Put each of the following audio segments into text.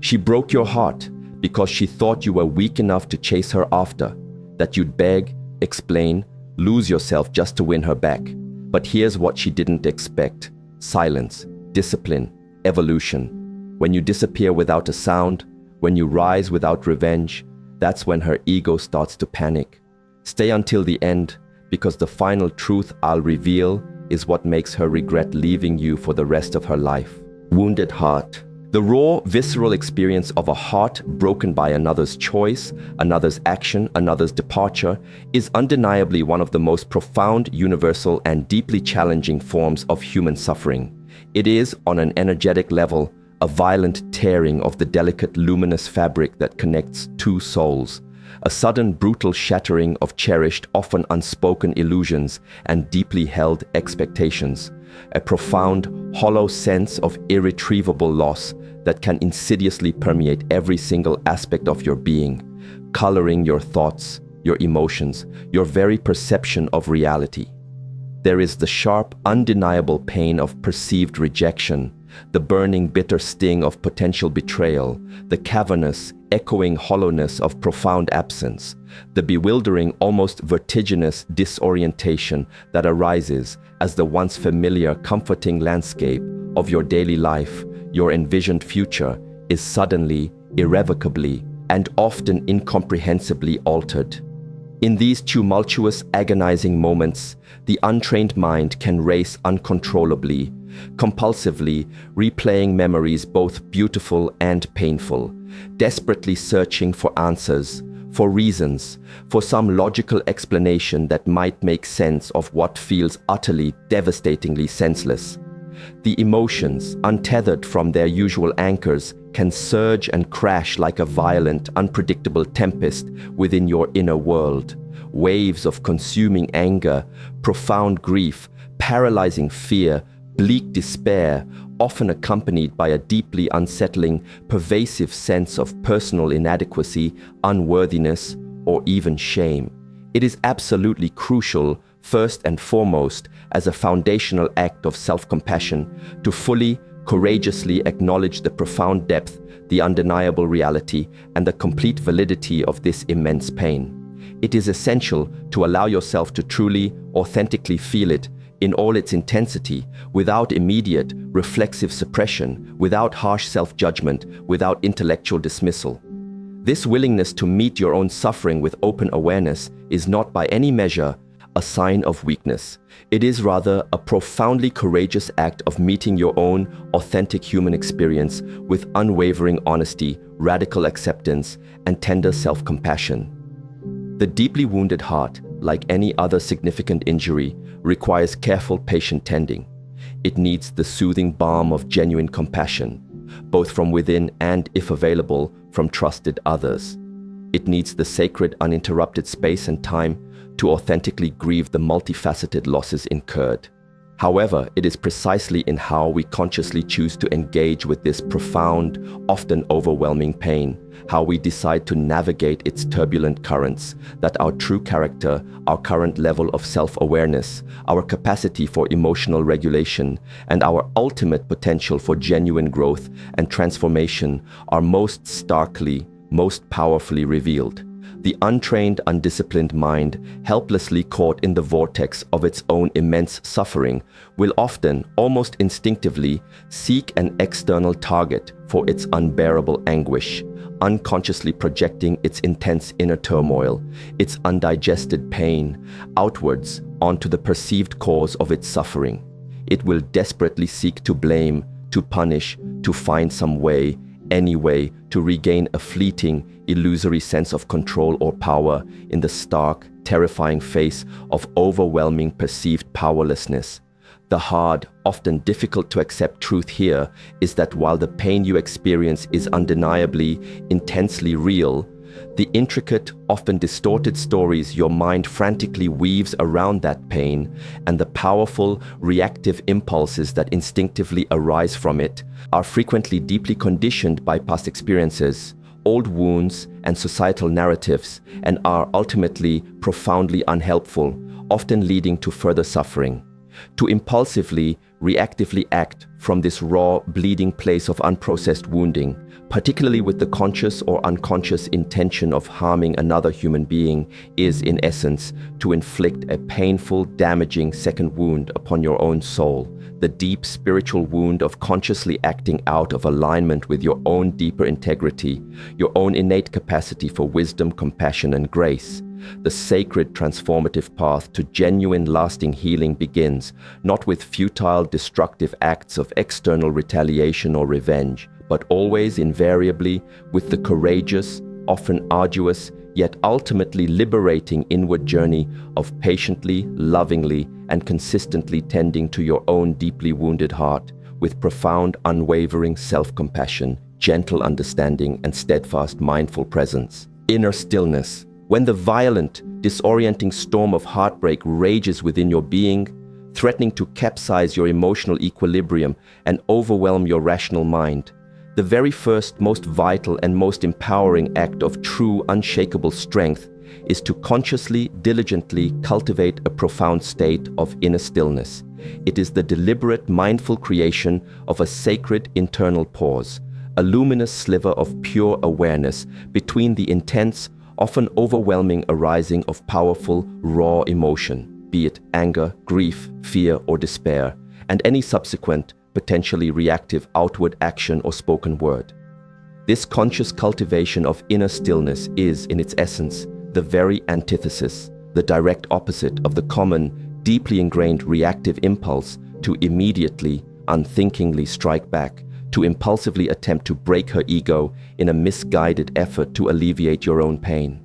She broke your heart because she thought you were weak enough to chase her after, that you'd beg, explain, lose yourself just to win her back. But here's what she didn't expect: silence, discipline, evolution. When you disappear without a sound, when you rise without revenge, that's when her ego starts to panic. Stay until the end, because the final truth I'll reveal is what makes her regret leaving you for the rest of her life. Wounded heart. The raw, visceral experience of a heart broken by another's choice, another's action, another's departure, is undeniably one of the most profound, universal, and deeply challenging forms of human suffering. It is, on an energetic level, a violent tearing of the delicate, luminous fabric that connects two souls. A sudden, brutal shattering of cherished, often unspoken illusions and deeply held expectations. A profound, hollow sense of irretrievable loss that can insidiously permeate every single aspect of your being, coloring your thoughts, your emotions, your very perception of reality. There is the sharp, undeniable pain of perceived rejection, the burning, bitter sting of potential betrayal, the cavernous, echoing hollowness of profound absence, the bewildering, almost vertiginous disorientation that arises as the once familiar, comforting landscape of your daily life, your envisioned future, is suddenly, irrevocably, and often incomprehensibly altered. In these tumultuous, agonizing moments, the untrained mind can race uncontrollably, compulsively replaying memories both beautiful and painful, desperately searching for answers, for reasons, for some logical explanation that might make sense of what feels utterly, devastatingly senseless. The emotions, untethered from their usual anchors, can surge and crash like a violent, unpredictable tempest within your inner world. Waves of consuming anger, profound grief, paralyzing fear, bleak despair, often accompanied by a deeply unsettling, pervasive sense of personal inadequacy, unworthiness, or even shame. It is absolutely crucial, first and foremost, as a foundational act of self-compassion, to fully, courageously acknowledge the profound depth, the undeniable reality, and the complete validity of this immense pain. It is essential to allow yourself to truly, authentically feel it in all its intensity, without immediate, reflexive suppression, without harsh self-judgment, without intellectual dismissal. This willingness to meet your own suffering with open awareness is not by any measure a sign of weakness. It is rather a profoundly courageous act of meeting your own authentic human experience with unwavering honesty, radical acceptance, and tender self-compassion. The deeply wounded heart, like any other significant injury, requires careful, patient tending. It needs the soothing balm of genuine compassion, both from within and, if available, from trusted others. It needs the sacred, uninterrupted space and time to authentically grieve the multifaceted losses incurred. However, it is precisely in how we consciously choose to engage with this profound, often overwhelming pain, how we decide to navigate its turbulent currents, that our true character, our current level of self-awareness, our capacity for emotional regulation, and our ultimate potential for genuine growth and transformation are most starkly, most powerfully revealed. The untrained, undisciplined mind, helplessly caught in the vortex of its own immense suffering, will often, almost instinctively, seek an external target for its unbearable anguish, unconsciously projecting its intense inner turmoil, its undigested pain, outwards onto the perceived cause of its suffering. It will desperately seek to blame, to punish, to find some way, any way, to regain a fleeting, illusory sense of control or power in the stark, terrifying face of overwhelming perceived powerlessness. The hard, often difficult to accept truth here is that while the pain you experience is undeniably, intensely real, the intricate, often distorted stories your mind frantically weaves around that pain and the powerful, reactive impulses that instinctively arise from it are frequently deeply conditioned by past experiences, old wounds, and societal narratives, and are ultimately profoundly unhelpful, often leading to further suffering. To impulsively, reactively act from this raw, bleeding place of unprocessed wounding, particularly with the conscious or unconscious intention of harming another human being, is, in essence, to inflict a painful, damaging second wound upon your own soul, the deep spiritual wound of consciously acting out of alignment with your own deeper integrity, your own innate capacity for wisdom, compassion, and grace. The sacred transformative path to genuine lasting healing begins not with futile destructive acts of external retaliation or revenge, but always invariably with the courageous, often arduous, yet ultimately liberating inward journey of patiently, lovingly, and consistently tending to your own deeply wounded heart with profound, unwavering self-compassion, gentle understanding, and steadfast mindful presence. Inner stillness. When the violent, disorienting storm of heartbreak rages within your being, threatening to capsize your emotional equilibrium and overwhelm your rational mind, the very first, most vital, and most empowering act of true, unshakable strength is to consciously, diligently cultivate a profound state of inner stillness. It is the deliberate, mindful creation of a sacred internal pause, a luminous sliver of pure awareness between the intense, often overwhelming arising of powerful, raw emotion, be it anger, grief, fear, or despair, and any subsequent, potentially reactive outward action or spoken word. This conscious cultivation of inner stillness is, in its essence, the very antithesis, the direct opposite of the common, deeply ingrained reactive impulse to immediately, unthinkingly strike back, to impulsively attempt to break her ego in a misguided effort to alleviate your own pain.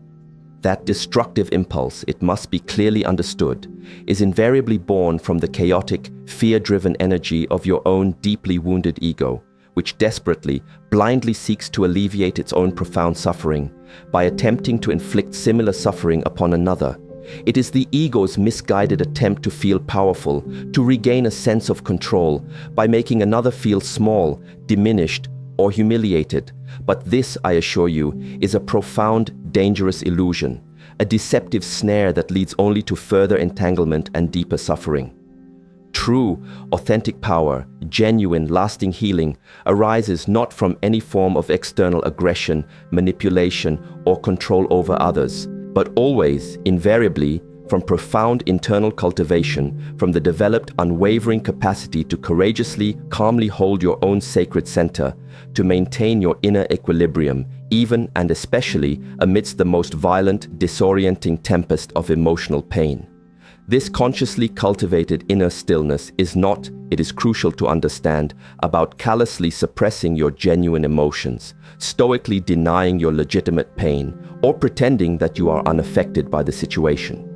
That destructive impulse, it must be clearly understood, is invariably born from the chaotic, fear-driven energy of your own deeply wounded ego, which desperately, blindly seeks to alleviate its own profound suffering by attempting to inflict similar suffering upon another. It is the ego's misguided attempt to feel powerful, to regain a sense of control by making another feel small, diminished, or humiliated. But this, I assure you, is a profound, dangerous illusion, a deceptive snare that leads only to further entanglement and deeper suffering. True, authentic power, genuine, lasting healing arises not from any form of external aggression, manipulation, or control over others, but always, invariably, from profound internal cultivation, from the developed unwavering capacity to courageously, calmly hold your own sacred center, to maintain your inner equilibrium, even and especially amidst the most violent, disorienting tempest of emotional pain. This consciously cultivated inner stillness is not, it is crucial to understand, about callously suppressing your genuine emotions, stoically denying your legitimate pain, or pretending that you are unaffected by the situation.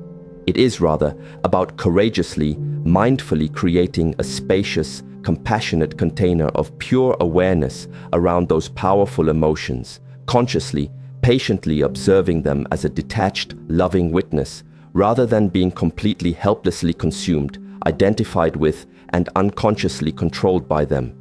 It is rather about courageously, mindfully creating a spacious, compassionate container of pure awareness around those powerful emotions, consciously, patiently observing them as a detached, loving witness, rather than being completely helplessly consumed, identified with, and unconsciously controlled by them.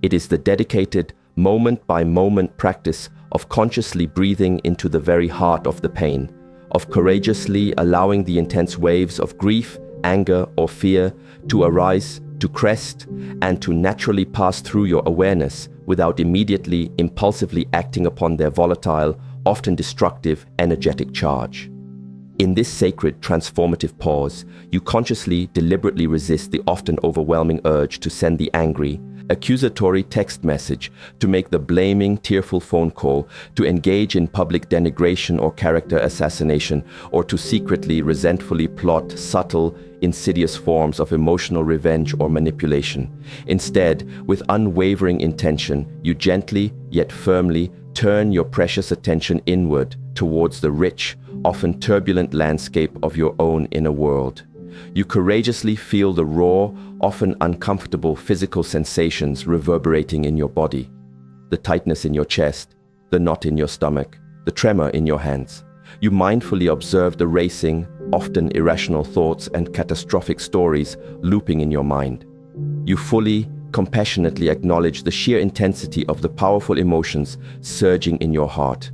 It is the dedicated, moment-by-moment practice of consciously breathing into the very heart of the pain, of courageously allowing the intense waves of grief, anger, or fear to arise, to crest, and to naturally pass through your awareness without immediately, impulsively acting upon their volatile, often destructive, energetic charge. In this sacred, transformative pause, you consciously, deliberately resist the often overwhelming urge to send the angry, accusatory text message, to make the blaming, tearful phone call, to engage in public denigration or character assassination, or to secretly, resentfully plot subtle, insidious forms of emotional revenge or manipulation. Instead, with unwavering intention, you gently, yet firmly, turn your precious attention inward towards the rich, often turbulent landscape of your own inner world. You courageously feel the raw, often uncomfortable physical sensations reverberating in your body. The tightness in your chest, the knot in your stomach, the tremor in your hands. You mindfully observe the racing, often irrational thoughts and catastrophic stories looping in your mind. You fully, compassionately acknowledge the sheer intensity of the powerful emotions surging in your heart.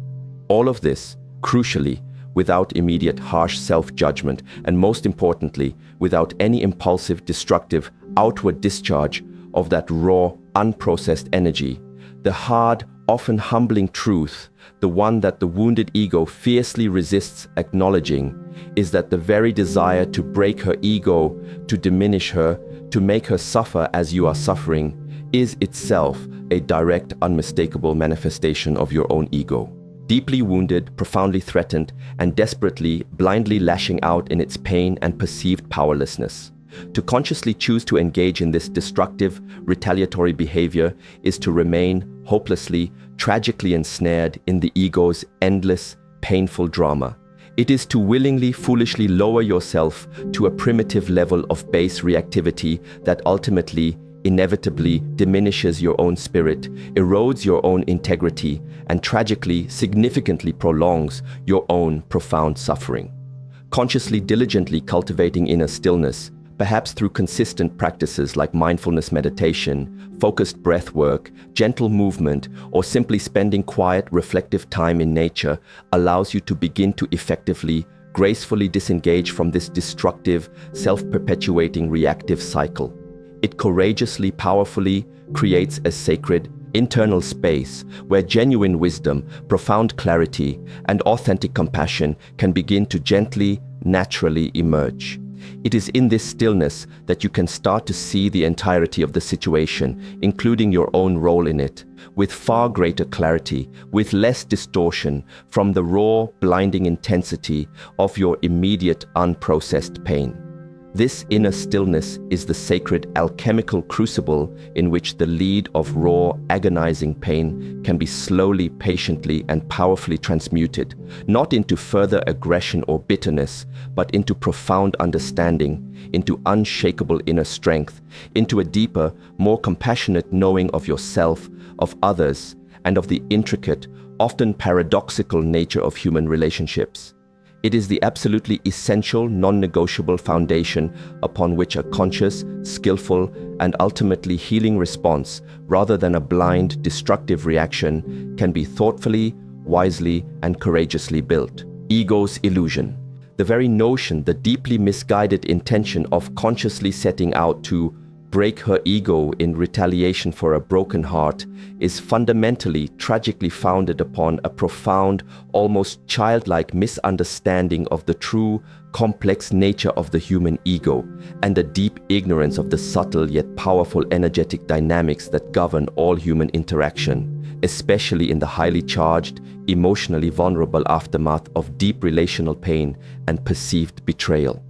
All of this, crucially, without immediate harsh self-judgment, and most importantly, without any impulsive, destructive, outward discharge of that raw, unprocessed energy. The hard, often humbling truth, the one that the wounded ego fiercely resists acknowledging, is that the very desire to break her ego, to diminish her, to make her suffer as you are suffering, is itself a direct, unmistakable manifestation of your own ego. Deeply wounded, profoundly threatened, and desperately, blindly lashing out in its pain and perceived powerlessness. To consciously choose to engage in this destructive, retaliatory behavior is to remain hopelessly, tragically ensnared in the ego's endless, painful drama. It is to willingly, foolishly lower yourself to a primitive level of base reactivity that ultimately, inevitably diminishes your own spirit, erodes your own integrity, and tragically, significantly prolongs your own profound suffering. Consciously, diligently cultivating inner stillness, perhaps through consistent practices like mindfulness meditation, focused breath work, gentle movement, or simply spending quiet, reflective time in nature, allows you to begin to effectively, gracefully disengage from this destructive, self-perpetuating reactive cycle. It courageously, powerfully creates a sacred, internal space where genuine wisdom, profound clarity, and authentic compassion can begin to gently, naturally emerge. It is in this stillness that you can start to see the entirety of the situation, including your own role in it, with far greater clarity, with less distortion from the raw, blinding intensity of your immediate, unprocessed pain. This inner stillness is the sacred alchemical crucible in which the lead of raw, agonizing pain can be slowly, patiently, and powerfully transmuted, not into further aggression or bitterness, but into profound understanding, into unshakable inner strength, into a deeper, more compassionate knowing of yourself, of others, and of the intricate, often paradoxical nature of human relationships. It is the absolutely essential, non-negotiable foundation upon which a conscious, skillful, and ultimately healing response, rather than a blind, destructive reaction, can be thoughtfully, wisely, and courageously built. Ego's illusion. The very notion, the deeply misguided intention of consciously setting out to break her ego in retaliation for a broken heart is fundamentally, tragically founded upon a profound, almost childlike misunderstanding of the true, complex nature of the human ego and a deep ignorance of the subtle yet powerful energetic dynamics that govern all human interaction, especially in the highly charged, emotionally vulnerable aftermath of deep relational pain and perceived betrayal.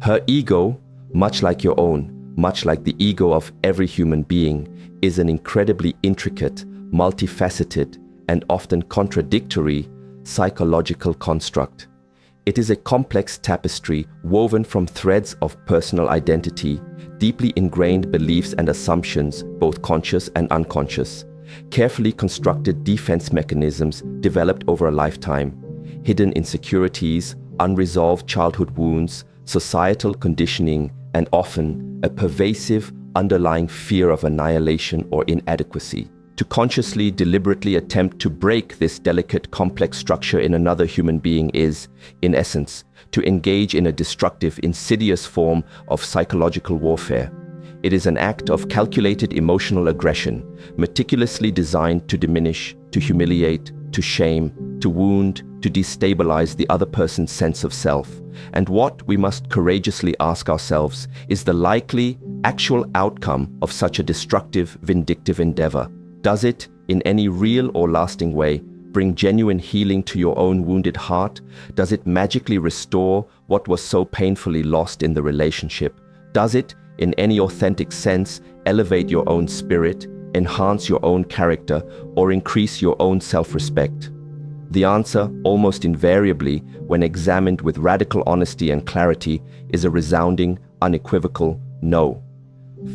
Her ego, much like your own, much like the ego of every human being, is an incredibly intricate, multifaceted, and often contradictory psychological construct. It is a complex tapestry woven from threads of personal identity, deeply ingrained beliefs and assumptions, both conscious and unconscious, carefully constructed defense mechanisms developed over a lifetime, hidden insecurities, unresolved childhood wounds, societal conditioning, and often a pervasive underlying fear of annihilation or inadequacy. To consciously, deliberately attempt to break this delicate, complex structure in another human being is, in essence, to engage in a destructive, insidious form of psychological warfare. It is an act of calculated emotional aggression, meticulously designed to diminish, to humiliate, to shame, to wound, to destabilize the other person's sense of self. And what we must courageously ask ourselves is the likely, actual outcome of such a destructive, vindictive endeavor. Does it, in any real or lasting way, bring genuine healing to your own wounded heart? Does it magically restore what was so painfully lost in the relationship? Does it, in any authentic sense, elevate your own spirit, enhance your own character, or increase your own self-respect? The answer, almost invariably, when examined with radical honesty and clarity, is a resounding, unequivocal no.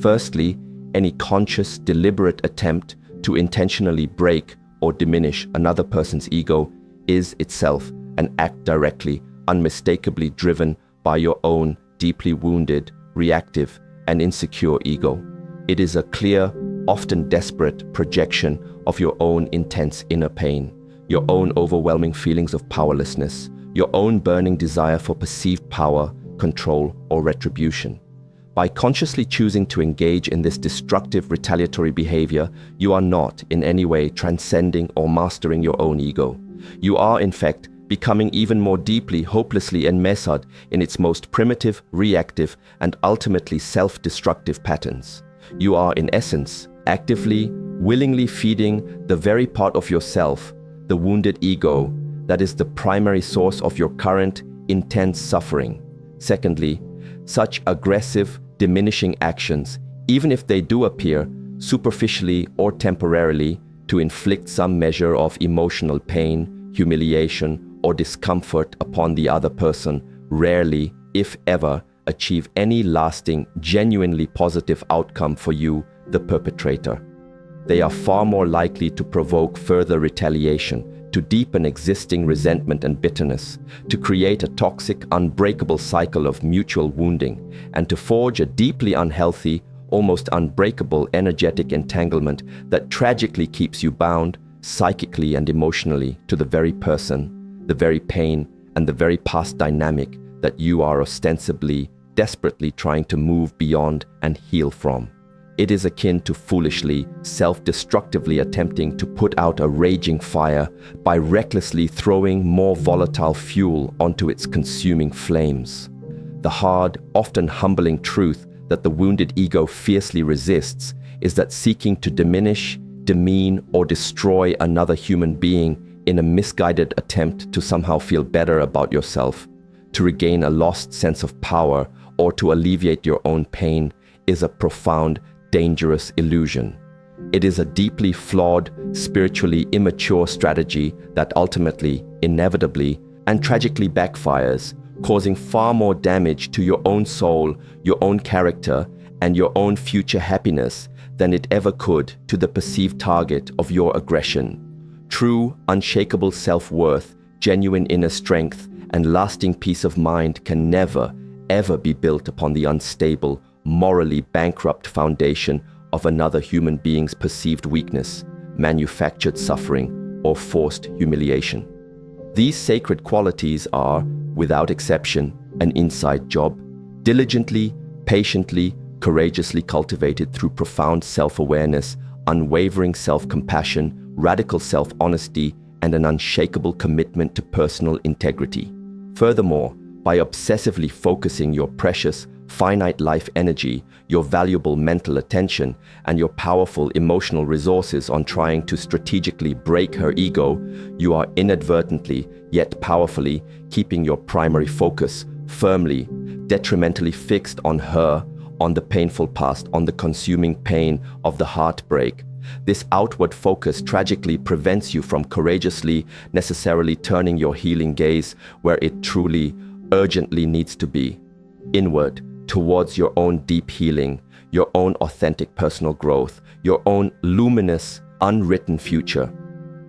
Firstly, any conscious, deliberate attempt to intentionally break or diminish another person's ego is itself an act directly, unmistakably driven by your own deeply wounded, reactive, and insecure ego. It is a clear, often desperate projection of your own intense inner pain, your own overwhelming feelings of powerlessness, your own burning desire for perceived power, control, or retribution. By consciously choosing to engage in this destructive retaliatory behavior, you are not in any way transcending or mastering your own ego. You are, in fact, becoming even more deeply, hopelessly enmeshed in its most primitive, reactive, and ultimately self-destructive patterns. You are, in essence, actively, willingly feeding the very part of yourself, the wounded ego, that is the primary source of your current, intense suffering. Secondly, such aggressive, diminishing actions, even if they do appear, superficially or temporarily, to inflict some measure of emotional pain, humiliation, or discomfort upon the other person, rarely, if ever, achieve any lasting, genuinely positive outcome for you, the perpetrator. They are far more likely to provoke further retaliation, to deepen existing resentment and bitterness, to create a toxic, unbreakable cycle of mutual wounding, and to forge a deeply unhealthy, almost unbreakable energetic entanglement that tragically keeps you bound, psychically and emotionally, to the very person, the very pain, and the very past dynamic that you are ostensibly, desperately trying to move beyond and heal from. It is akin to foolishly, self-destructively attempting to put out a raging fire by recklessly throwing more volatile fuel onto its consuming flames. The hard, often humbling truth that the wounded ego fiercely resists is that seeking to diminish, demean, or destroy another human being in a misguided attempt to somehow feel better about yourself, to regain a lost sense of power, or to alleviate your own pain is a profound, dangerous illusion. It is a deeply flawed, spiritually immature strategy that ultimately, inevitably, and tragically backfires, causing far more damage to your own soul, your own character, and your own future happiness than it ever could to the perceived target of your aggression. True, unshakable self-worth, genuine inner strength, and lasting peace of mind can never, ever be built upon the unstable, morally bankrupt foundation of another human being's perceived weakness, manufactured suffering, or forced humiliation. These sacred qualities are, without exception, an inside job, diligently, patiently, courageously cultivated through profound self-awareness, unwavering self-compassion, radical self-honesty, and an unshakable commitment to personal integrity. Furthermore, by obsessively focusing your precious, finite life energy, your valuable mental attention, and your powerful emotional resources on trying to strategically break her ego, you are inadvertently, yet powerfully, keeping your primary focus firmly, detrimentally fixed on her, on the painful past, on the consuming pain of the heartbreak. This outward focus tragically prevents you from courageously, necessarily turning your healing gaze where it truly, urgently needs to be, inward, towards your own deep healing, your own authentic personal growth, your own luminous, unwritten future.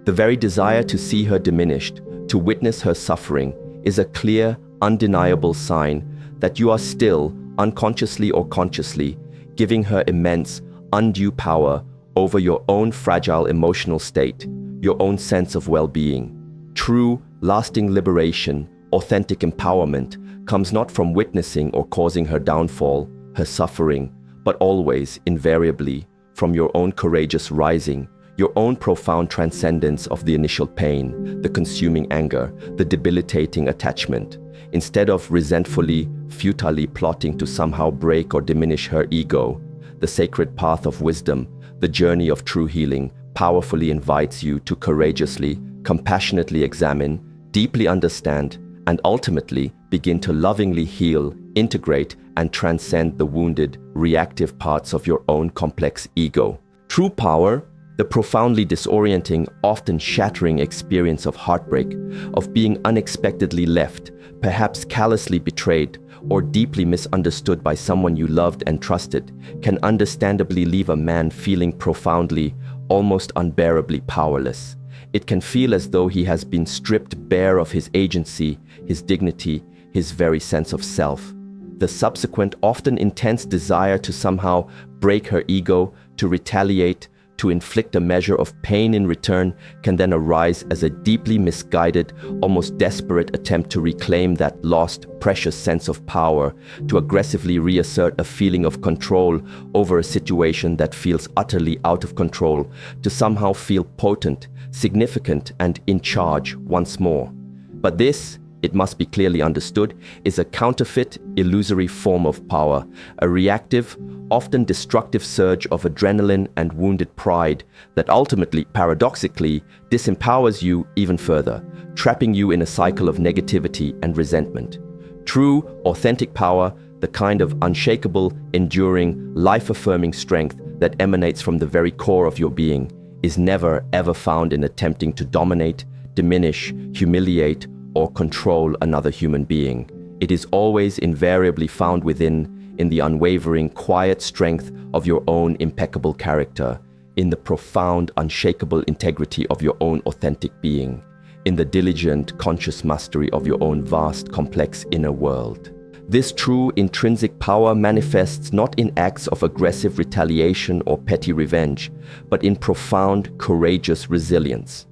The very desire to see her diminished, to witness her suffering, is a clear, undeniable sign that you are still, unconsciously or consciously, giving her immense, undue power over your own fragile emotional state, your own sense of well-being. True, lasting liberation, authentic empowerment, comes not from witnessing or causing her downfall, her suffering, but always, invariably, from your own courageous rising, your own profound transcendence of the initial pain, the consuming anger, the debilitating attachment. Instead of resentfully, futilely plotting to somehow break or diminish her ego, the sacred path of wisdom, the journey of true healing, powerfully invites you to courageously, compassionately examine, deeply understand, and ultimately begin to lovingly heal, integrate, and transcend the wounded, reactive parts of your own complex ego. True power, the profoundly disorienting, often shattering experience of heartbreak, of being unexpectedly left, perhaps callously betrayed, or deeply misunderstood by someone you loved and trusted, can understandably leave a man feeling profoundly, almost unbearably powerless. It can feel as though he has been stripped bare of his agency, his dignity, his very sense of self. The subsequent, often intense desire to somehow break her ego, to retaliate, to inflict a measure of pain in return can then arise as a deeply misguided, almost desperate attempt to reclaim that lost, precious sense of power, to aggressively reassert a feeling of control over a situation that feels utterly out of control, to somehow feel potent, significant, and in charge once more. But this, it must be clearly understood, is a counterfeit, illusory form of power, a reactive, often destructive surge of adrenaline and wounded pride that ultimately, paradoxically, disempowers you even further, trapping you in a cycle of negativity and resentment. True, authentic power, the kind of unshakable, enduring, life-affirming strength that emanates from the very core of your being, is never ever found in attempting to dominate, diminish, humiliate, or control another human being. It is always invariably found within, in the unwavering, quiet strength of your own impeccable character, in the profound, unshakable integrity of your own authentic being, in the diligent, conscious mastery of your own vast, complex inner world. This true intrinsic power manifests not in acts of aggressive retaliation or petty revenge, but in profound, courageous resilience.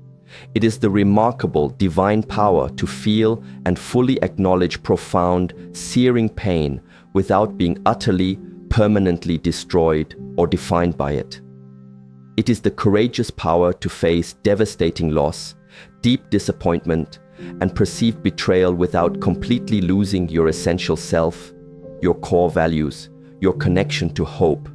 It is the remarkable divine power to feel and fully acknowledge profound, searing pain without being utterly, permanently destroyed or defined by it. It is the courageous power to face devastating loss, deep disappointment, and perceived betrayal without completely losing your essential self, your core values, your connection to hope.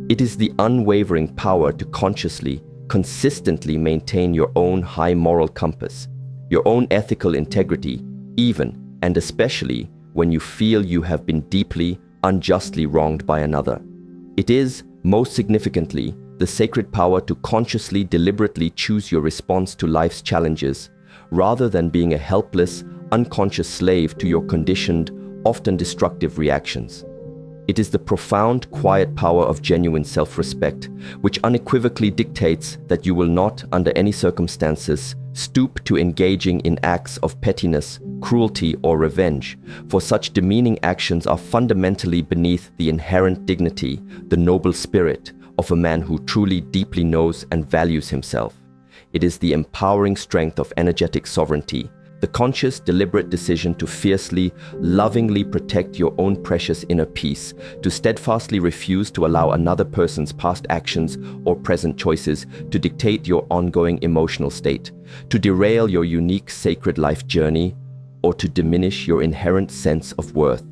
It is the unwavering power to consciously, consistently maintain your own high moral compass, your own ethical integrity, even and especially when you feel you have been deeply, unjustly wronged by another. It is, most significantly, the sacred power to consciously, deliberately choose your response to life's challenges, rather than being a helpless, unconscious slave to your conditioned, often destructive reactions. It is the profound, quiet power of genuine self-respect, which unequivocally dictates that you will not, under any circumstances, stoop to engaging in acts of pettiness, cruelty, or revenge, for such demeaning actions are fundamentally beneath the inherent dignity, the noble spirit, of a man who truly deeply knows and values himself. It is the empowering strength of energetic sovereignty, the conscious, deliberate decision to fiercely, lovingly protect your own precious inner peace, to steadfastly refuse to allow another person's past actions or present choices to dictate your ongoing emotional state, to derail your unique sacred life journey, or to diminish your inherent sense of worth.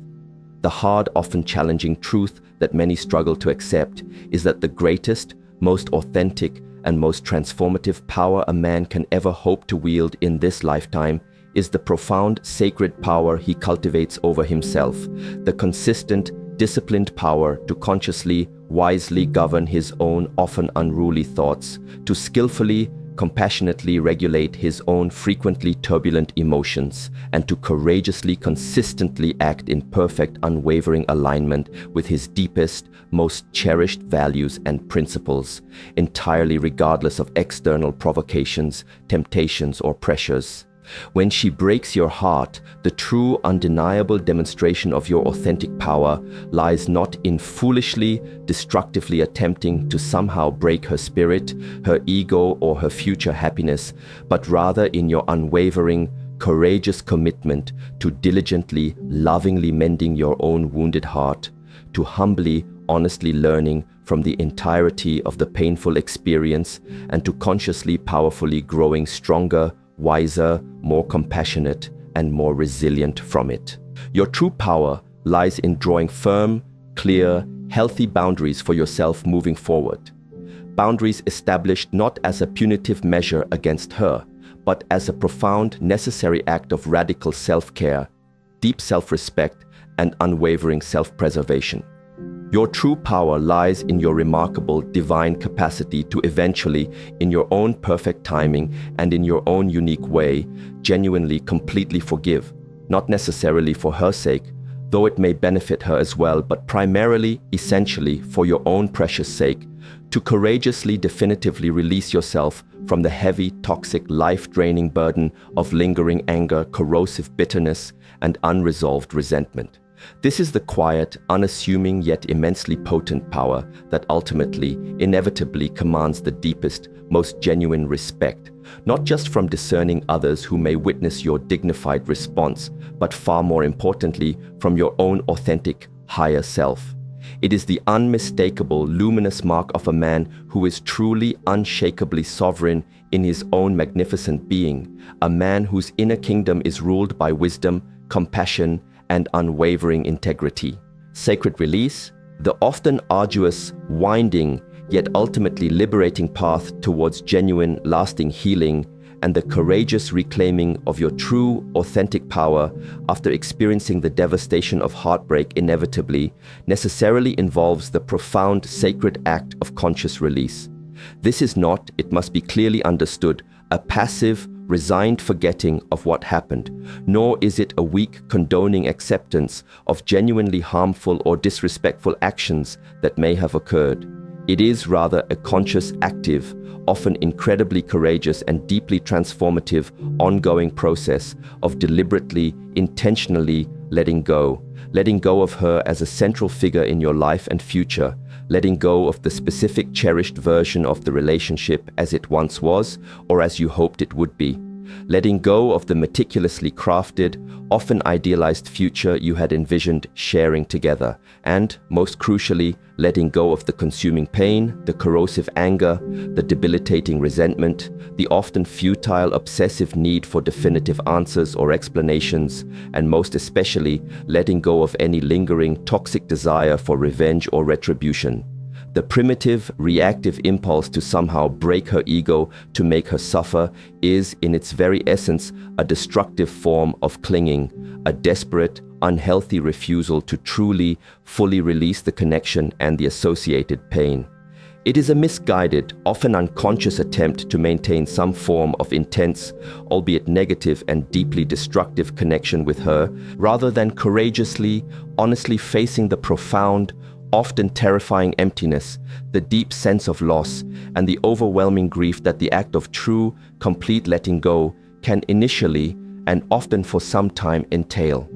The hard, often challenging truth that many struggle to accept is that the greatest, most authentic, and most transformative power a man can ever hope to wield in this lifetime is the profound sacred power he cultivates over himself, the consistent, disciplined power to consciously, wisely govern his own often unruly thoughts, to skillfully, compassionately regulate his own frequently turbulent emotions, and to courageously, consistently act in perfect, unwavering alignment with his deepest, most cherished values and principles, entirely regardless of external provocations, temptations, or pressures. When she breaks your heart, the true, undeniable demonstration of your authentic power lies not in foolishly, destructively attempting to somehow break her spirit, her ego, or her future happiness, but rather in your unwavering, courageous commitment to diligently, lovingly mending your own wounded heart, to humbly, honestly learning from the entirety of the painful experience, and to consciously, powerfully growing stronger, wiser, more compassionate, and more resilient from it. Your true power lies in drawing firm, clear, healthy boundaries for yourself moving forward. Boundaries established not as a punitive measure against her, but as a profound, necessary act of radical self-care, deep self-respect, and unwavering self-preservation. Your true power lies in your remarkable divine capacity to eventually, in your own perfect timing and in your own unique way, genuinely, completely forgive, not necessarily for her sake, though it may benefit her as well, but primarily, essentially, for your own precious sake, to courageously, definitively release yourself from the heavy, toxic, life-draining burden of lingering anger, corrosive bitterness, and unresolved resentment. This is the quiet, unassuming yet immensely potent power that ultimately, inevitably commands the deepest, most genuine respect, not just from discerning others who may witness your dignified response, but far more importantly, from your own authentic, higher self. It is the unmistakable, luminous mark of a man who is truly, unshakably sovereign in his own magnificent being, a man whose inner kingdom is ruled by wisdom, compassion, and unwavering integrity. Sacred release, the often arduous, winding, yet ultimately liberating path towards genuine, lasting healing, and the courageous reclaiming of your true, authentic power after experiencing the devastation of heartbreak inevitably, necessarily involves the profound, sacred act of conscious release. This is not, it must be clearly understood, a passive, resigned forgetting of what happened, nor is it a weak, condoning acceptance of genuinely harmful or disrespectful actions that may have occurred. It is rather a conscious, active, often incredibly courageous and deeply transformative, ongoing process of deliberately, intentionally letting go of her as a central figure in your life and future, letting go of the specific cherished version of the relationship as it once was or as you hoped it would be, letting go of the meticulously crafted, often idealized future you had envisioned sharing together, and, most crucially, letting go of the consuming pain, the corrosive anger, the debilitating resentment, the often futile, obsessive need for definitive answers or explanations, and most especially, letting go of any lingering, toxic desire for revenge or retribution. The primitive, reactive impulse to somehow break her ego, to make her suffer, is, in its very essence, a destructive form of clinging, a desperate, unhealthy refusal to truly, fully release the connection and the associated pain. It is a misguided, often unconscious attempt to maintain some form of intense, albeit negative and deeply destructive connection with her, rather than courageously, honestly facing the profound, often terrifying emptiness, the deep sense of loss, and the overwhelming grief that the act of true, complete letting go can initially, and often for some time, entail.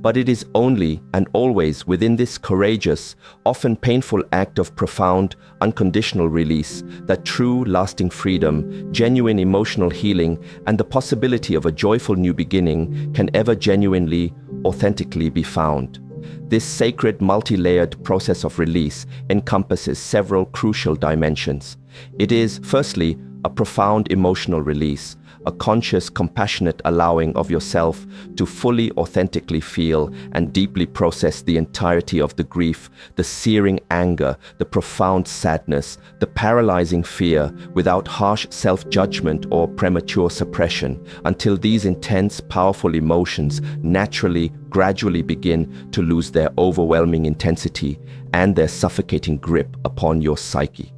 But it is only and always within this courageous, often painful act of profound, unconditional release that true, lasting freedom, genuine emotional healing, and the possibility of a joyful new beginning can ever genuinely, authentically be found. This sacred, multi-layered process of release encompasses several crucial dimensions. It is, firstly, a profound emotional release, a conscious, compassionate allowing of yourself to fully, authentically feel and deeply process the entirety of the grief, the searing anger, the profound sadness, the paralyzing fear, without harsh self-judgment or premature suppression, until these intense, powerful emotions naturally, gradually begin to lose their overwhelming intensity and their suffocating grip upon your psyche.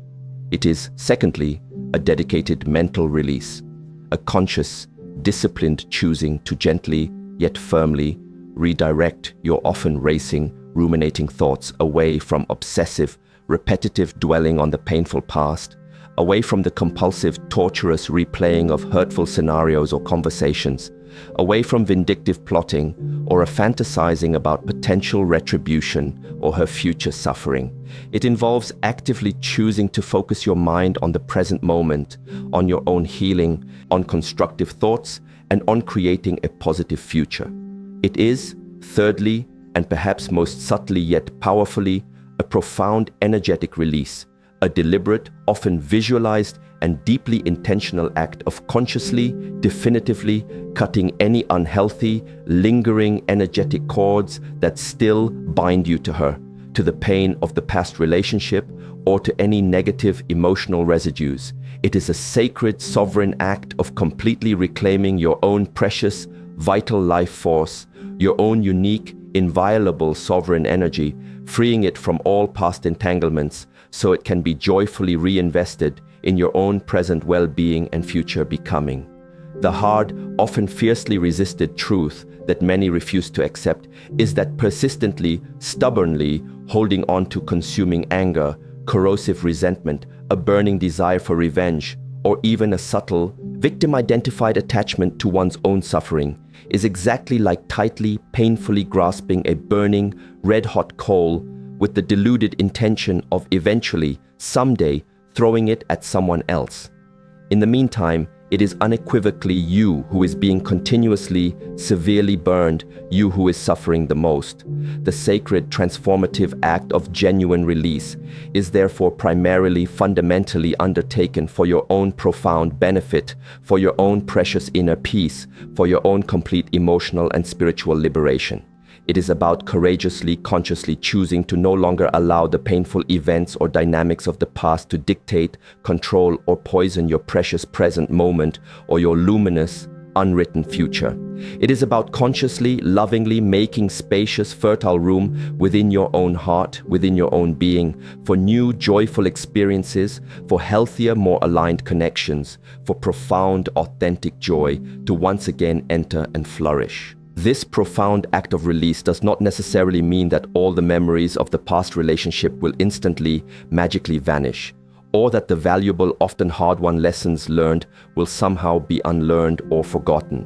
It is, secondly, a dedicated mental release, a conscious, disciplined choosing to gently, yet firmly, redirect your often racing, ruminating thoughts away from obsessive, repetitive dwelling on the painful past, away from the compulsive, torturous replaying of hurtful scenarios or conversations, away from vindictive plotting or a fantasizing about potential retribution or her future suffering. It involves actively choosing to focus your mind on the present moment, on your own healing, on constructive thoughts, and on creating a positive future. It is, thirdly, and perhaps most subtly yet powerfully, a profound energetic release, a deliberate, often visualized, and deeply intentional act of consciously, definitively cutting any unhealthy, lingering energetic cords that still bind you to her, to the pain of the past relationship, or to any negative emotional residues. It is a sacred, sovereign act of completely reclaiming your own precious, vital life force, your own unique, inviolable sovereign energy, freeing it from all past entanglements so it can be joyfully reinvested in your own present well-being and future becoming. The hard, often fiercely resisted truth that many refuse to accept is that persistently, stubbornly holding on to consuming anger, corrosive resentment, a burning desire for revenge, or even a subtle, victim-identified attachment to one's own suffering is exactly like tightly, painfully grasping a burning, red-hot coal with the deluded intention of eventually, someday, throwing it at someone else. In the meantime, it is unequivocally you who is being continuously, severely burned, you who is suffering the most. The sacred, transformative act of genuine release is therefore primarily, fundamentally undertaken for your own profound benefit, for your own precious inner peace, for your own complete emotional and spiritual liberation. It is about courageously, consciously choosing to no longer allow the painful events or dynamics of the past to dictate, control, or poison your precious present moment or your luminous, unwritten future. It is about consciously, lovingly making spacious, fertile room within your own heart, within your own being, for new, joyful experiences, for healthier, more aligned connections, for profound, authentic joy to once again enter and flourish. This profound act of release does not necessarily mean that all the memories of the past relationship will instantly, magically vanish, or that the valuable, often hard-won lessons learned will somehow be unlearned or forgotten.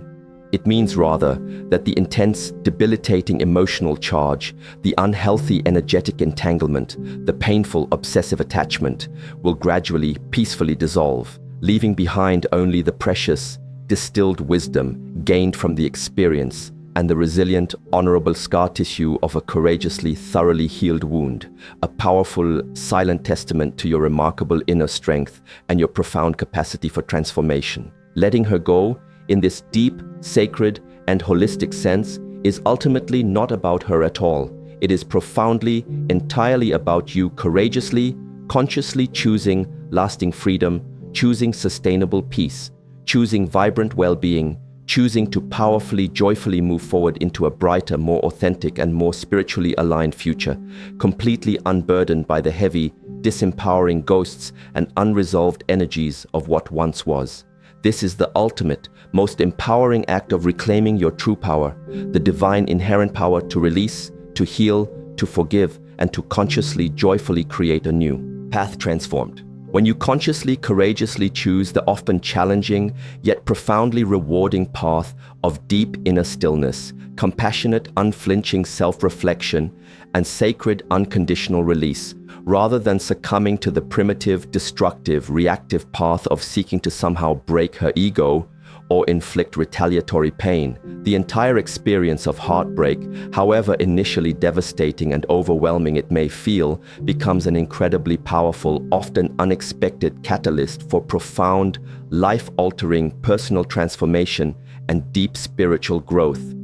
It means rather that the intense, debilitating emotional charge, the unhealthy energetic entanglement, the painful obsessive attachment will gradually, peacefully dissolve, leaving behind only the precious, distilled wisdom gained from the experience and the resilient, honorable scar tissue of a courageously, thoroughly healed wound, a powerful, silent testament to your remarkable inner strength and your profound capacity for transformation. Letting her go, in this deep, sacred, and holistic sense, is ultimately not about her at all. It is profoundly, entirely about you courageously, consciously choosing lasting freedom, choosing sustainable peace, choosing vibrant well-being, choosing to powerfully, joyfully move forward into a brighter, more authentic, and more spiritually aligned future, completely unburdened by the heavy, disempowering ghosts and unresolved energies of what once was. This is the ultimate, most empowering act of reclaiming your true power, the divine inherent power to release, to heal, to forgive, and to consciously, joyfully create anew. Path transformed. When you consciously, courageously choose the often challenging, yet profoundly rewarding path of deep inner stillness, compassionate, unflinching self-reflection, and sacred, unconditional release, rather than succumbing to the primitive, destructive, reactive path of seeking to somehow break her ego or inflict retaliatory pain, the entire experience of heartbreak, however initially devastating and overwhelming it may feel, becomes an incredibly powerful, often unexpected catalyst for profound, life-altering personal transformation and deep spiritual growth.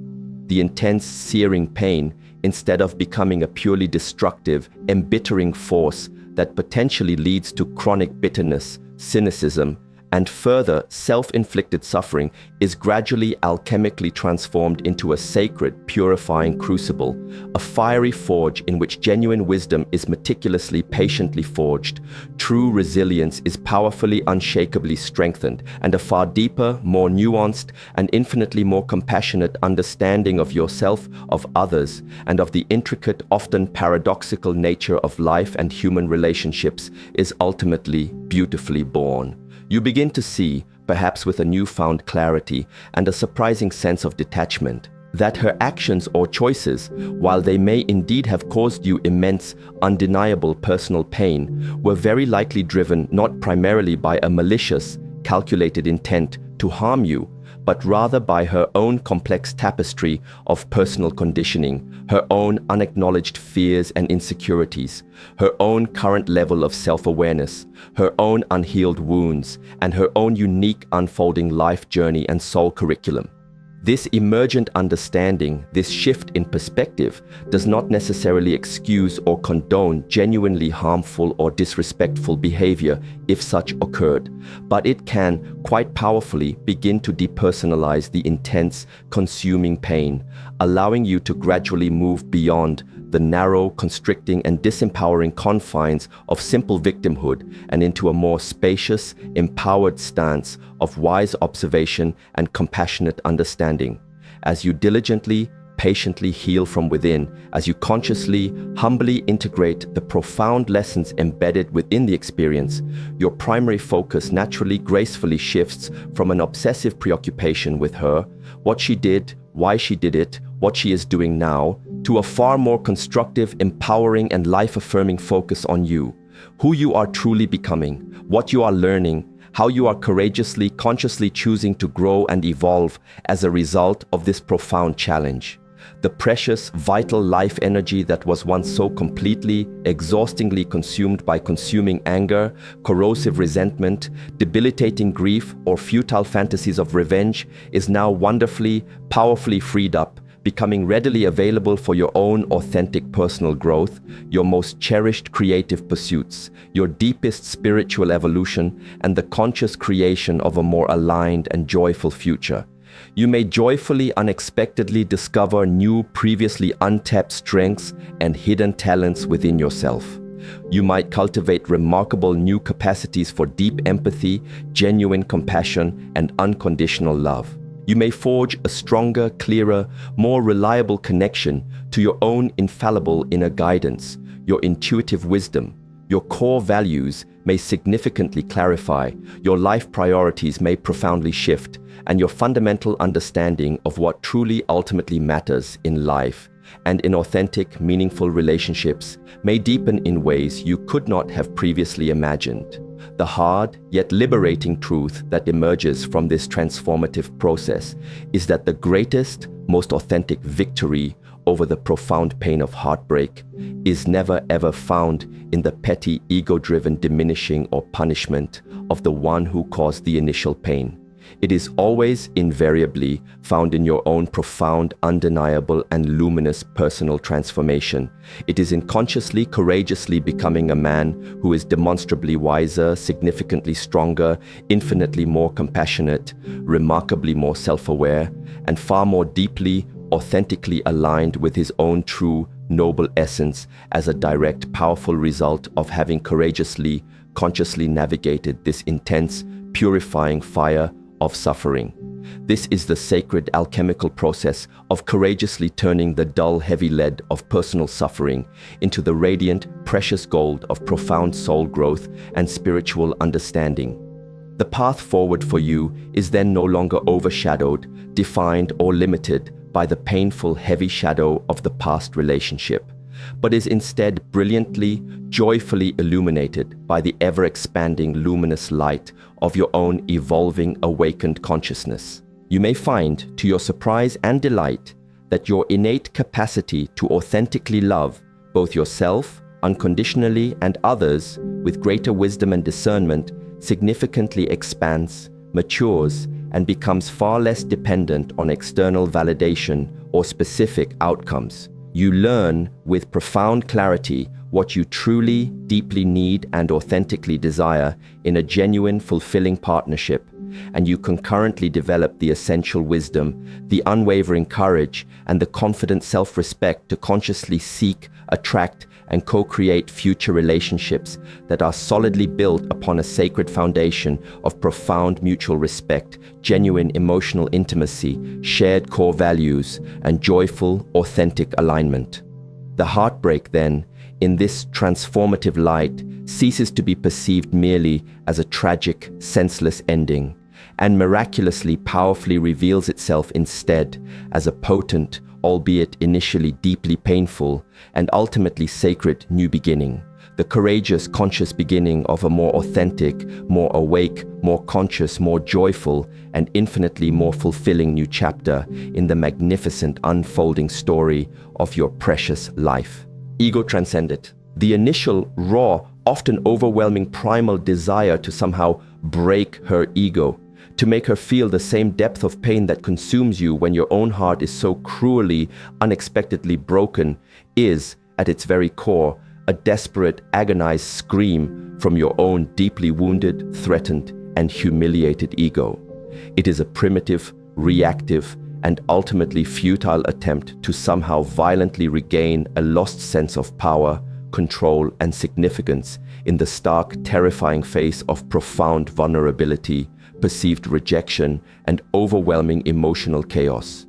The intense, searing pain, instead of becoming a purely destructive, embittering force that potentially leads to chronic bitterness, cynicism, and further self-inflicted suffering, is gradually alchemically transformed into a sacred, purifying crucible, a fiery forge in which genuine wisdom is meticulously, patiently forged, true resilience is powerfully, unshakably strengthened, and a far deeper, more nuanced, and infinitely more compassionate understanding of yourself, of others, and of the intricate, often paradoxical nature of life and human relationships is ultimately beautifully born. You begin to see, perhaps with a newfound clarity and a surprising sense of detachment, that her actions or choices, while they may indeed have caused you immense, undeniable personal pain, were very likely driven not primarily by a malicious, calculated intent to harm you, but rather by her own complex tapestry of personal conditioning, her own unacknowledged fears and insecurities, her own current level of self-awareness, her own unhealed wounds, and her own unique unfolding life journey and soul curriculum. This emergent understanding, this shift in perspective, does not necessarily excuse or condone genuinely harmful or disrespectful behavior if such occurred, but it can, quite powerfully, begin to depersonalize the intense, consuming pain, allowing you to gradually move beyond the narrow, constricting, and disempowering confines of simple victimhood and into a more spacious, empowered stance of wise observation and compassionate understanding. As you diligently, patiently heal from within as you consciously, humbly integrate the profound lessons embedded within the experience. Your primary focus naturally, gracefully shifts from an obsessive preoccupation with her, what she did, why she did it, what she is doing now, to a far more constructive, empowering, and life-affirming focus on you, who you are truly becoming, what you are learning, how you are courageously, consciously choosing to grow and evolve as a result of this profound challenge. The precious, vital life energy that was once so completely, exhaustingly consumed by consuming anger, corrosive resentment, debilitating grief, or futile fantasies of revenge is now wonderfully, powerfully freed up, becoming readily available for your own authentic personal growth, your most cherished creative pursuits, your deepest spiritual evolution, and the conscious creation of a more aligned and joyful future. You may joyfully, unexpectedly discover new, previously untapped strengths and hidden talents within yourself. You might cultivate remarkable new capacities for deep empathy, genuine compassion, and unconditional love. You may forge a stronger, clearer, more reliable connection to your own infallible inner guidance, your intuitive wisdom. Your core values may significantly clarify, your life priorities may profoundly shift, and your fundamental understanding of what truly ultimately matters in life and in authentic, meaningful relationships may deepen in ways you could not have previously imagined. The hard yet liberating truth that emerges from this transformative process is that the greatest, most authentic victory over the profound pain of heartbreak is never ever found in the petty, ego-driven diminishing or punishment of the one who caused the initial pain. It is always invariably found in your own profound, undeniable, and luminous personal transformation. It is in consciously, courageously becoming a man who is demonstrably wiser, significantly stronger, infinitely more compassionate, remarkably more self-aware, and far more deeply, authentically aligned with his own true, noble essence as a direct, powerful result of having courageously, consciously navigated this intense, purifying fire of suffering. This is the sacred alchemical process of courageously turning the dull, heavy lead of personal suffering into the radiant, precious gold of profound soul growth and spiritual understanding. The path forward for you is then no longer overshadowed, defined, or limited by the painful, heavy shadow of the past relationship, but is instead brilliantly, joyfully illuminated by the ever-expanding luminous light of your own evolving, awakened consciousness. You may find, to your surprise and delight, that your innate capacity to authentically love both yourself, unconditionally, and others with greater wisdom and discernment significantly expands, matures, and becomes far less dependent on external validation or specific outcomes. You learn with profound clarity what you truly, deeply need and authentically desire in a genuine, fulfilling partnership, and you concurrently develop the essential wisdom, the unwavering courage, and the confident self-respect to consciously seek, attract, and co-create future relationships that are solidly built upon a sacred foundation of profound mutual respect, genuine emotional intimacy, shared core values, and joyful, authentic alignment. The heartbreak, then, in this transformative light, ceases to be perceived merely as a tragic, senseless ending, and miraculously, powerfully reveals itself instead as a potent, albeit initially deeply painful, and ultimately sacred new beginning. The courageous, conscious beginning of a more authentic, more awake, more conscious, more joyful, and infinitely more fulfilling new chapter in the magnificent unfolding story of your precious life. Ego transcended. The initial, raw, often overwhelming primal desire to somehow break her ego, to make her feel the same depth of pain that consumes you when your own heart is so cruelly, unexpectedly broken, is, at its very core, a desperate, agonized scream from your own deeply wounded, threatened, and humiliated ego. It is a primitive, reactive, and ultimately futile attempt to somehow violently regain a lost sense of power, control, and significance in the stark, terrifying face of profound vulnerability, perceived rejection, and overwhelming emotional chaos.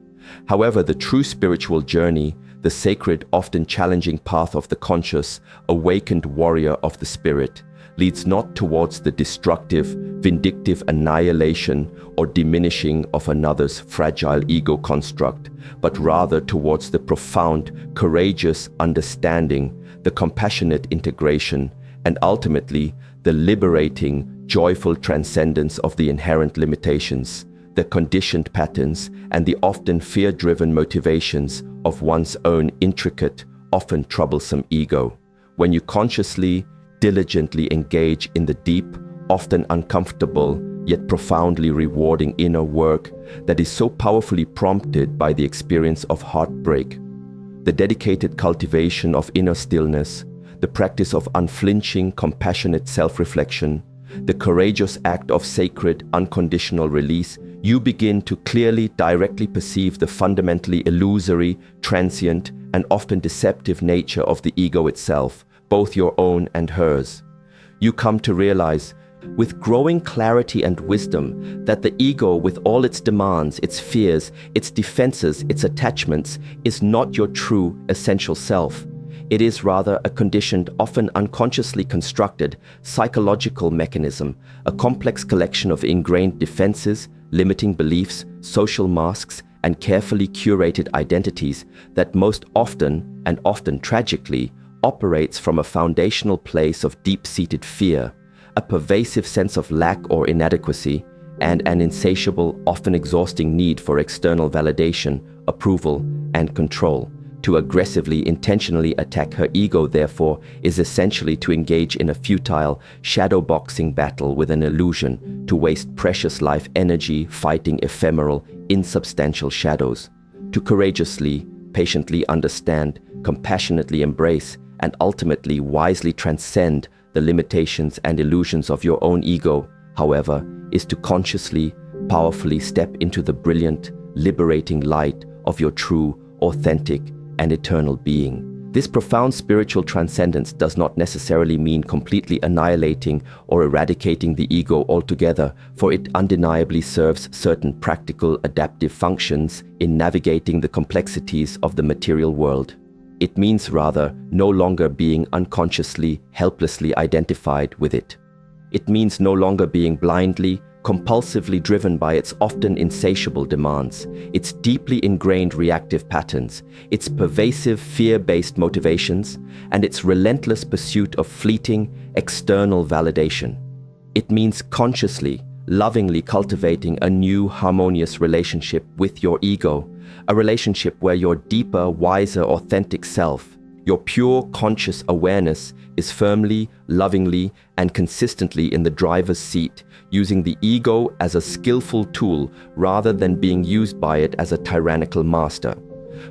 However, the true spiritual journey, the sacred, often challenging path of the conscious, awakened warrior of the spirit, leads not towards the destructive, vindictive annihilation or diminishing of another's fragile ego construct, but rather towards the profound, courageous understanding, the compassionate integration, and ultimately the liberating, joyful transcendence of the inherent limitations, the conditioned patterns, and the often fear-driven motivations of one's own intricate, often troublesome ego. When you consciously, diligently engage in the deep, often uncomfortable, yet profoundly rewarding inner work that is so powerfully prompted by the experience of heartbreak, the dedicated cultivation of inner stillness, the practice of unflinching, compassionate self-reflection, the courageous act of sacred, unconditional release, you begin to clearly, directly perceive the fundamentally illusory, transient, and often deceptive nature of the ego itself, both your own and hers. You come to realize, with growing clarity and wisdom, that the ego, with all its demands, its fears, its defenses, its attachments, is not your true, essential self. It is rather a conditioned, often unconsciously constructed, psychological mechanism, a complex collection of ingrained defenses, limiting beliefs, social masks, and carefully curated identities that most often, and often tragically, operates from a foundational place of deep-seated fear, a pervasive sense of lack or inadequacy, and an insatiable, often exhausting need for external validation, approval, and control. To aggressively, intentionally attack her ego, therefore, is essentially to engage in a futile, shadow-boxing battle with an illusion, to waste precious life energy fighting ephemeral, insubstantial shadows. To courageously, patiently understand, compassionately embrace, and ultimately wisely transcend the limitations and illusions of your own ego, however, is to consciously, powerfully step into the brilliant, liberating light of your true, authentic, and eternal being. This profound spiritual transcendence does not necessarily mean completely annihilating or eradicating the ego altogether, for it undeniably serves certain practical adaptive functions in navigating the complexities of the material world. It means rather no longer being unconsciously, helplessly identified with it. It means no longer being blindly, compulsively driven by its often insatiable demands, its deeply ingrained reactive patterns, its pervasive fear-based motivations, and its relentless pursuit of fleeting, external validation. It means consciously, lovingly cultivating a new, harmonious relationship with your ego, a relationship where your deeper, wiser, authentic self, your pure conscious awareness, is firmly, lovingly, and consistently in the driver's seat, using the ego as a skillful tool rather than being used by it as a tyrannical master.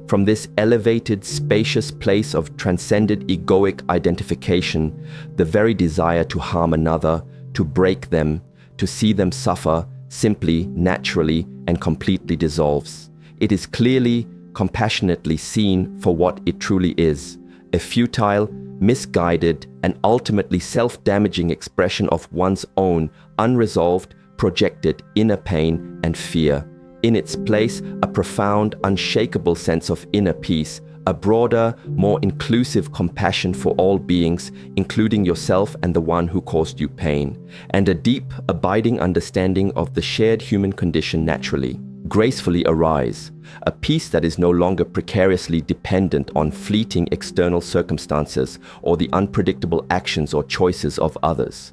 From this elevated, spacious place of transcended egoic identification, the very desire to harm another, to break them, to see them suffer, simply, naturally, and completely dissolves. It is clearly, compassionately seen for what it truly is, a futile, misguided, and ultimately self-damaging expression of one's own unresolved, projected inner pain and fear. In its place, a profound, unshakable sense of inner peace, a broader, more inclusive compassion for all beings, including yourself and the one who caused you pain, and a deep, abiding understanding of the shared human condition naturally, gracefully arise, a peace that is no longer precariously dependent on fleeting external circumstances or the unpredictable actions or choices of others.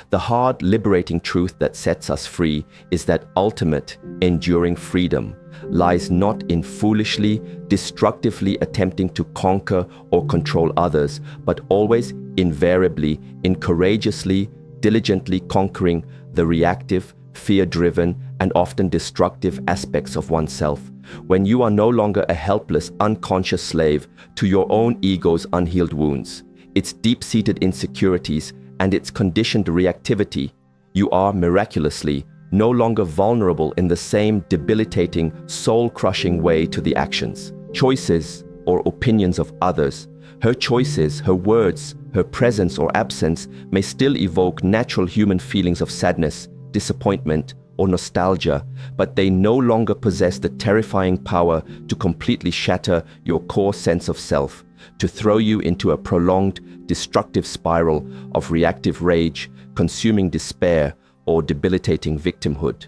The hard, liberating truth that sets us free is that ultimate, enduring freedom lies not in foolishly, destructively attempting to conquer or control others, but always, invariably, in courageously, diligently conquering the reactive, fear-driven, and often destructive aspects of oneself. When you are no longer a helpless, unconscious slave to your own ego's unhealed wounds, its deep-seated insecurities, and its conditioned reactivity, you are miraculously no longer vulnerable in the same debilitating, soul-crushing way to the actions, choices, or opinions of others. Her choices, her words, her presence or absence may still evoke natural human feelings of sadness, disappointment, or nostalgia, but they no longer possess the terrifying power to completely shatter your core sense of self, to throw you into a prolonged, destructive spiral of reactive rage, consuming despair, or debilitating victimhood.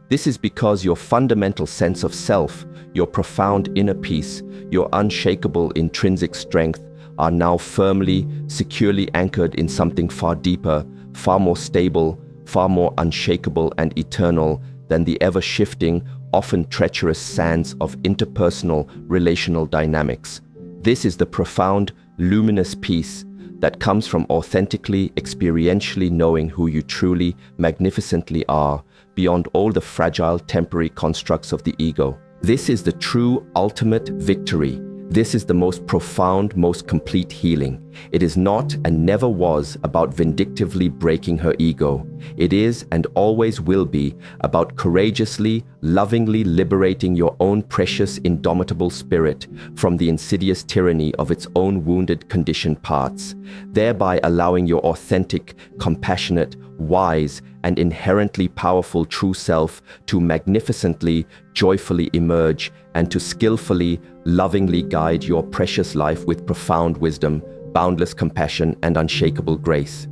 This is because your fundamental sense of self, your profound inner peace, your unshakable intrinsic strength are now firmly, securely anchored in something far deeper, far more stable, far more unshakable and eternal than the ever-shifting, often treacherous sands of interpersonal relational dynamics. This is the profound, luminous peace that comes from authentically, experientially knowing who you truly, magnificently are, beyond all the fragile, temporary constructs of the ego. This is the true, ultimate victory. This is the most profound, most complete healing. It is not and never was about vindictively breaking her ego. It is and always will be about courageously, lovingly liberating your own precious, indomitable spirit from the insidious tyranny of its own wounded, conditioned parts, thereby allowing your authentic, compassionate, wise, and inherently powerful true self to magnificently, joyfully emerge and to skillfully, lovingly guide your precious life with profound wisdom, boundless compassion, and unshakable grace.